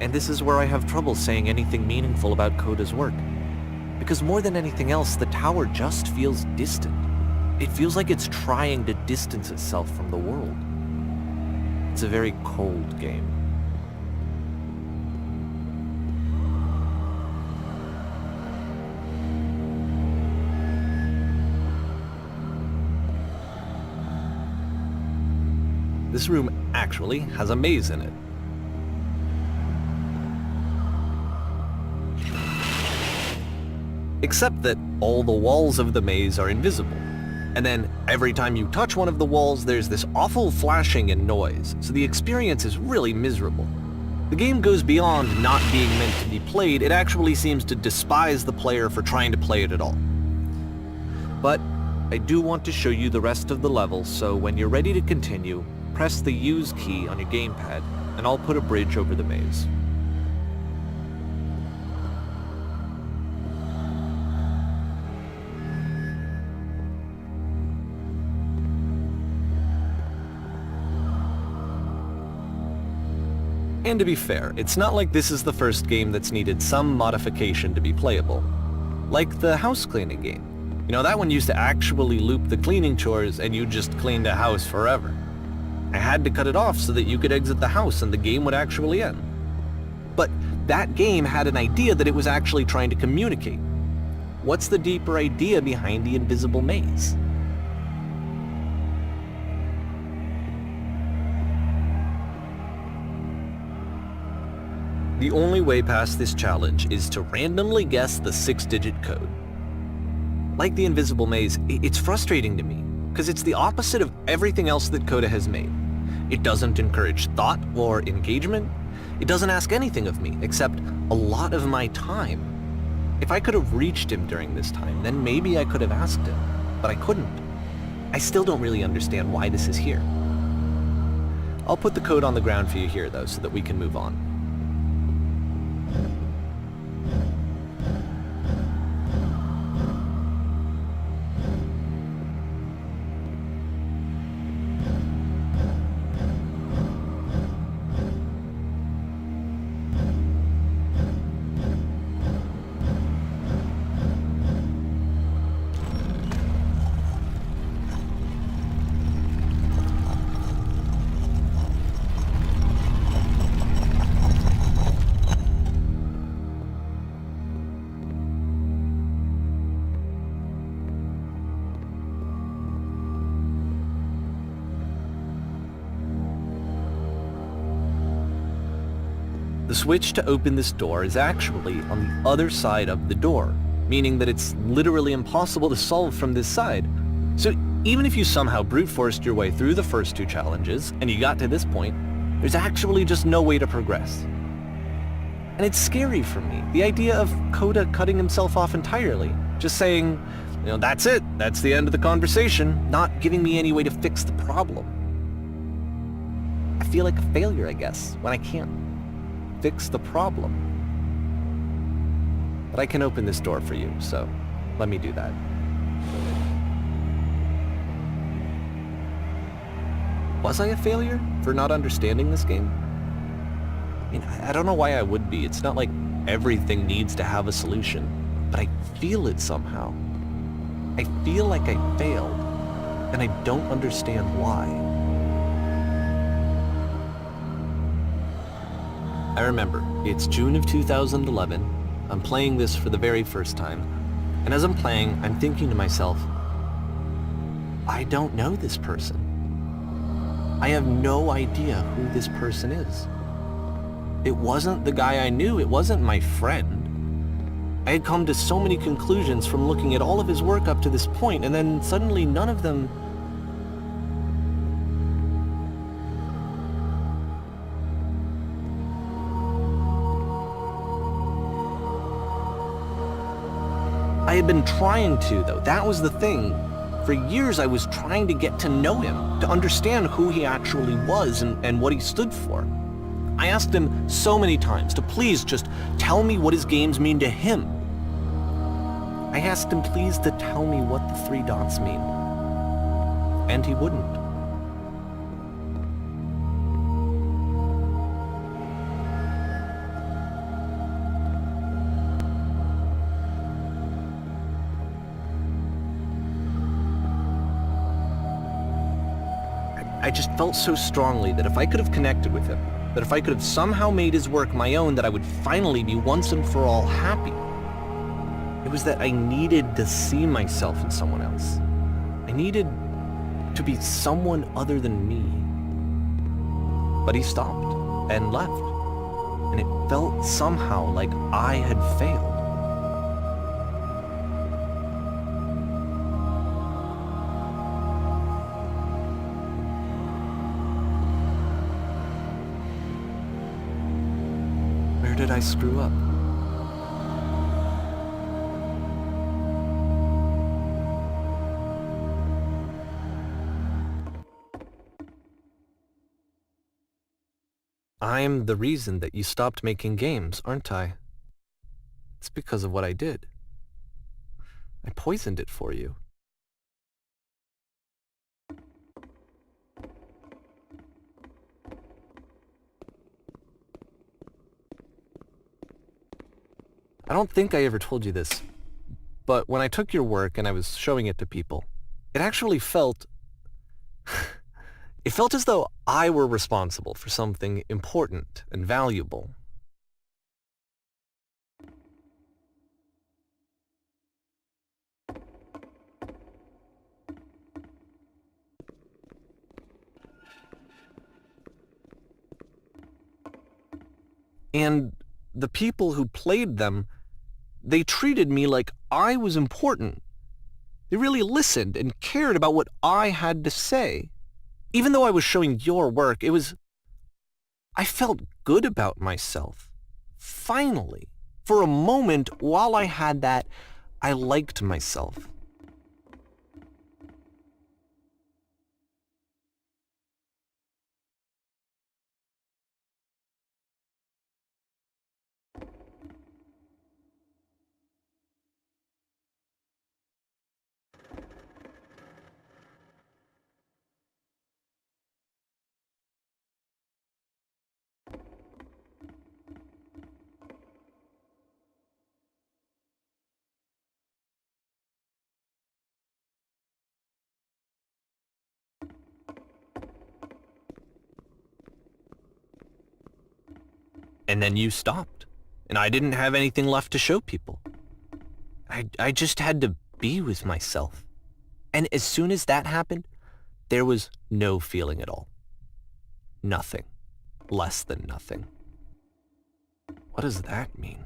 And this is where I have trouble saying anything meaningful about Coda's work. Because more than anything else, the tower just feels distant. It feels like it's trying to distance itself from the world. It's a very cold game. This room actually has a maze in it. Except that all the walls of the maze are invisible. And then every time you touch one of the walls, there's this awful flashing and noise, so the experience is really miserable. The game goes beyond not being meant to be played, it actually seems to despise the player for trying to play it at all. But I do want to show you the rest of the level, so when you're ready to continue, press the Use key on your gamepad, and I'll put a bridge over the maze. And to be fair, it's not like this is the first game that's needed some modification to be playable. Like the house cleaning game. You know, that one used to actually loop the cleaning chores and you just cleaned a house forever. I had to cut it off so that you could exit the house and the game would actually end. But that game had an idea that it was actually trying to communicate. What's the deeper idea behind the invisible maze? The only way past this challenge is to randomly guess the 6-digit code. Like the invisible maze, it's frustrating to me, because it's the opposite of everything else that Coda has made. It doesn't encourage thought or engagement. It doesn't ask anything of me, except a lot of my time. If I could have reached him during this time, then maybe I could have asked him, but I couldn't. I still don't really understand why this is here. I'll put the code on the ground for you here, though, so that we can move on. The switch to open this door is actually on the other side of the door, meaning that it's literally impossible to solve from this side. So even if you somehow brute forced your way through the first 2 challenges, and you got to this point, there's actually just no way to progress. And it's scary for me, the idea of Coda cutting himself off entirely, just saying, you know, that's it, that's the end of the conversation, not giving me any way to fix the problem. I feel like a failure, I guess, when I can't fix the problem. But I can open this door for you, so let me do that. Was I a failure for not understanding this game? I mean, I don't know why I would be. It's not like everything needs to have a solution, but I feel it somehow. I feel like I failed, and I don't understand why. I remember, it's June of 2011, I'm playing this for the very first time, and as I'm playing, I'm thinking to myself, I don't know this person. I have no idea who this person is. It wasn't the guy I knew, it wasn't my friend. I had come to so many conclusions from looking at all of his work up to this point, and then suddenly none of them... I had been trying to, though. That was the thing. For years, I was trying to get to know him, to understand who he actually was and what he stood for. I asked him so many times to please just tell me what his games mean to him. I asked him please to tell me what the 3 dots mean. And he wouldn't. I just felt so strongly that if I could have connected with him, that if I could have somehow made his work my own, that I would finally be once and for all happy. It was that I needed to see myself in someone else. I needed to be someone other than me. But he stopped and left, and it felt somehow like I had failed. Where did I screw up? I'm the reason that you stopped making games, aren't I? It's because of what I did. I poisoned it for you. I don't think I ever told you this, but when I took your work and I was showing it to people, it actually felt... It felt as though I were responsible for something important and valuable. And the people who played them, they treated me like I was important. They really listened and cared about what I had to say. Even though I was showing your work, I felt good about myself. Finally. For a moment, while I had that, I liked myself. And then you stopped, and I didn't have anything left to show people. I just had to be with myself. And as soon as that happened, there was no feeling at all. Nothing. Less than nothing. What does that mean?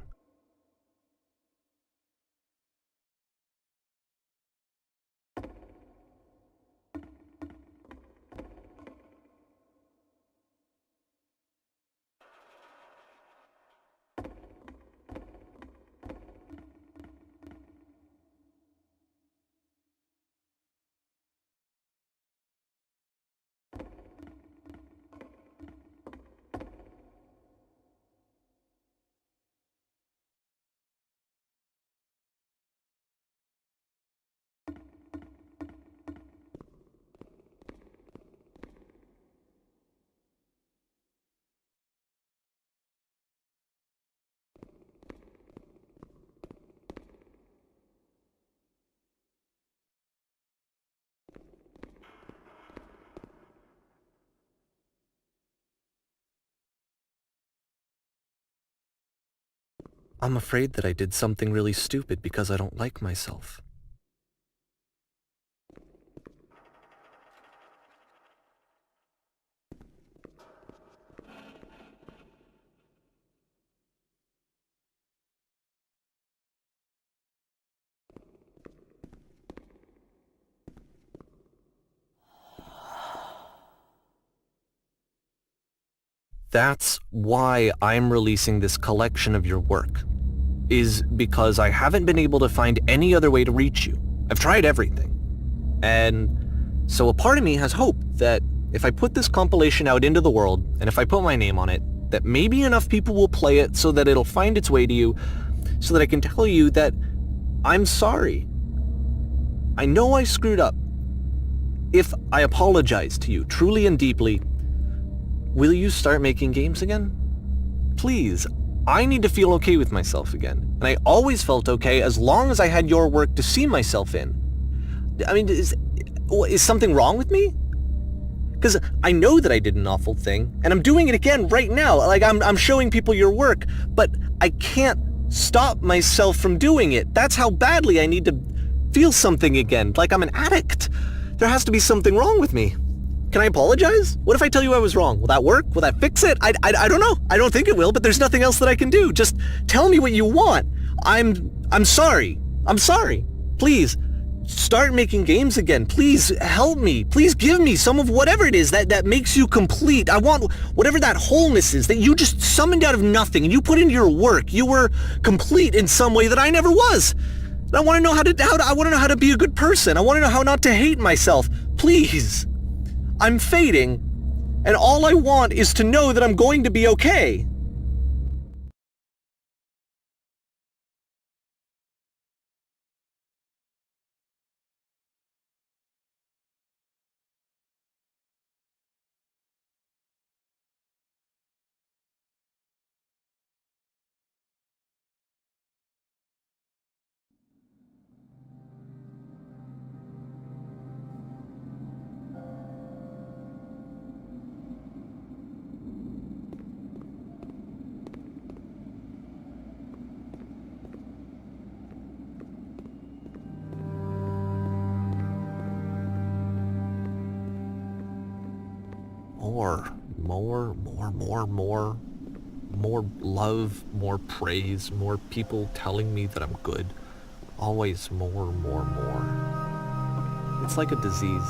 I'm afraid that I did something really stupid because I don't like myself. That's why I'm releasing this collection of your work, is because I haven't been able to find any other way to reach you. I've tried everything. And so a part of me has hope that if I put this compilation out into the world, and if I put my name on it, that maybe enough people will play it so that it'll find its way to you, so that I can tell you that I'm sorry. I know I screwed up. If I apologize to you truly and deeply, will you start making games again? Please, I need to feel okay with myself again. And I always felt okay as long as I had your work to see myself in. I mean, is something wrong with me? Because I know that I did an awful thing, and I'm doing it again right now. Like, I'm showing people your work, but I can't stop myself from doing it. That's how badly I need to feel something again, like I'm an addict. There has to be something wrong with me. Can I apologize? What if I tell you I was wrong? Will that work? Will that fix it? I don't know. I don't think it will, but there's nothing else that I can do. Just tell me what you want. I'm sorry. I'm sorry. Please, start making games again. Please help me. Please give me some of whatever it is that makes you complete. I want whatever that wholeness is that you just summoned out of nothing and you put into your work. You were complete in some way that I never was. And I want to know how to be a good person. I want to know how not to hate myself. Please. I'm fading, and all I want is to know that I'm going to be okay. More love, more praise, more people telling me that I'm good. Always more. It's like a disease.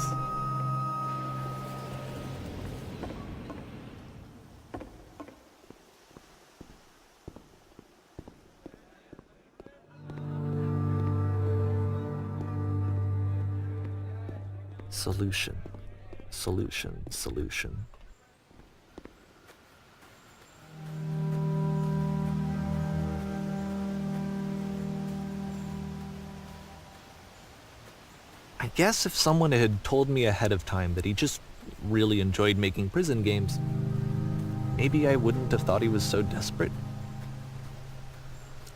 Solution. I guess if someone had told me ahead of time that he just really enjoyed making prison games, maybe I wouldn't have thought he was so desperate.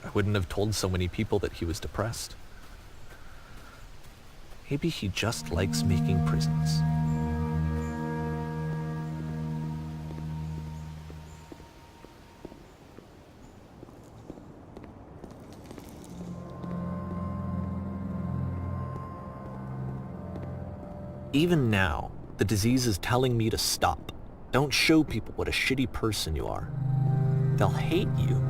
I wouldn't have told so many people that he was depressed. Maybe he just likes making prisons. Even now, the disease is telling me to stop. Don't show people what a shitty person you are. They'll hate you.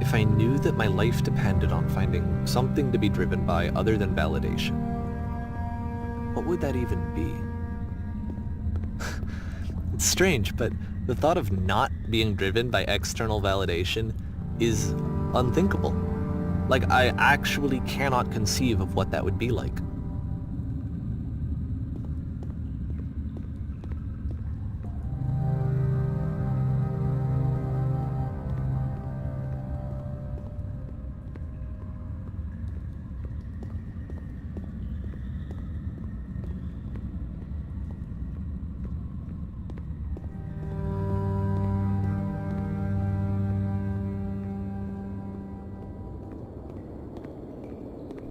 If I knew that my life depended on finding something to be driven by other than validation, what would that even be? It's strange, but the thought of not being driven by external validation is unthinkable. Like, I actually cannot conceive of what that would be like.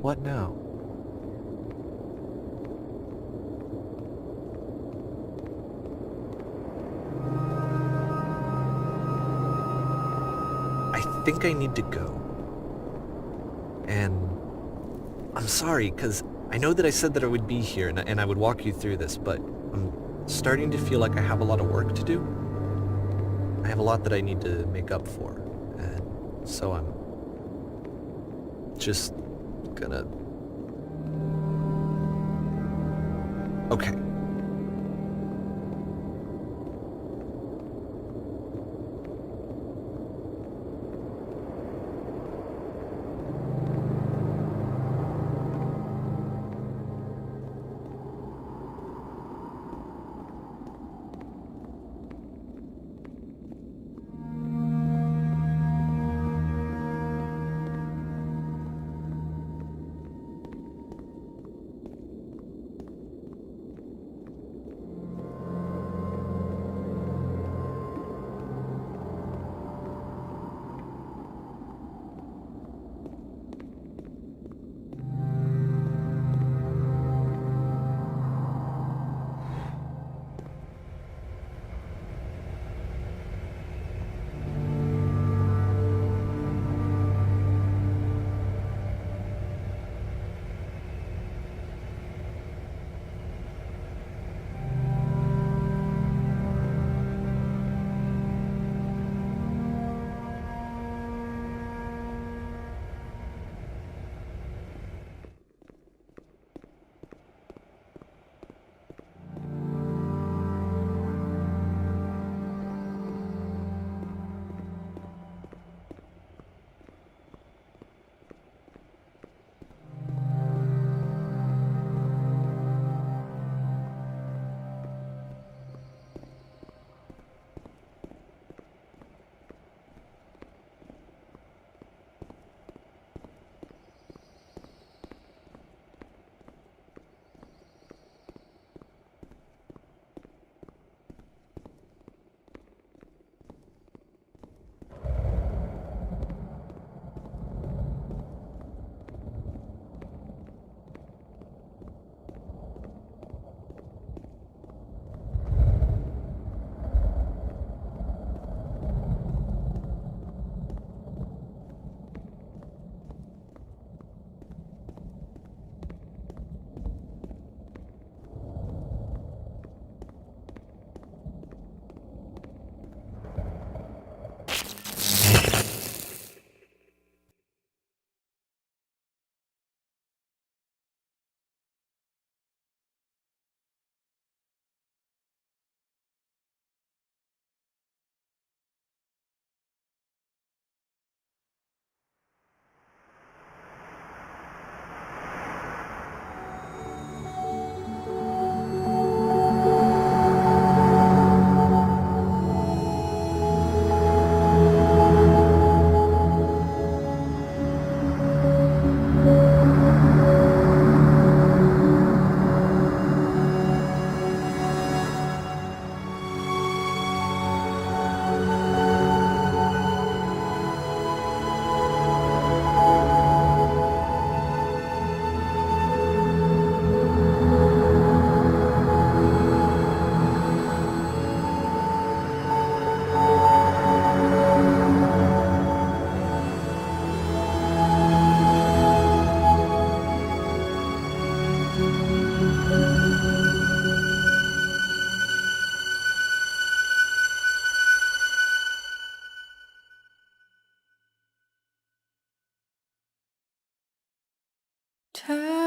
What now? I think I need to go. And I'm sorry, because I know that I said that I would be here and I would walk you through this, but I'm starting to feel like I have a lot of work to do. I have a lot that I need to make up for, and so I'm just gonna... Okay. 잘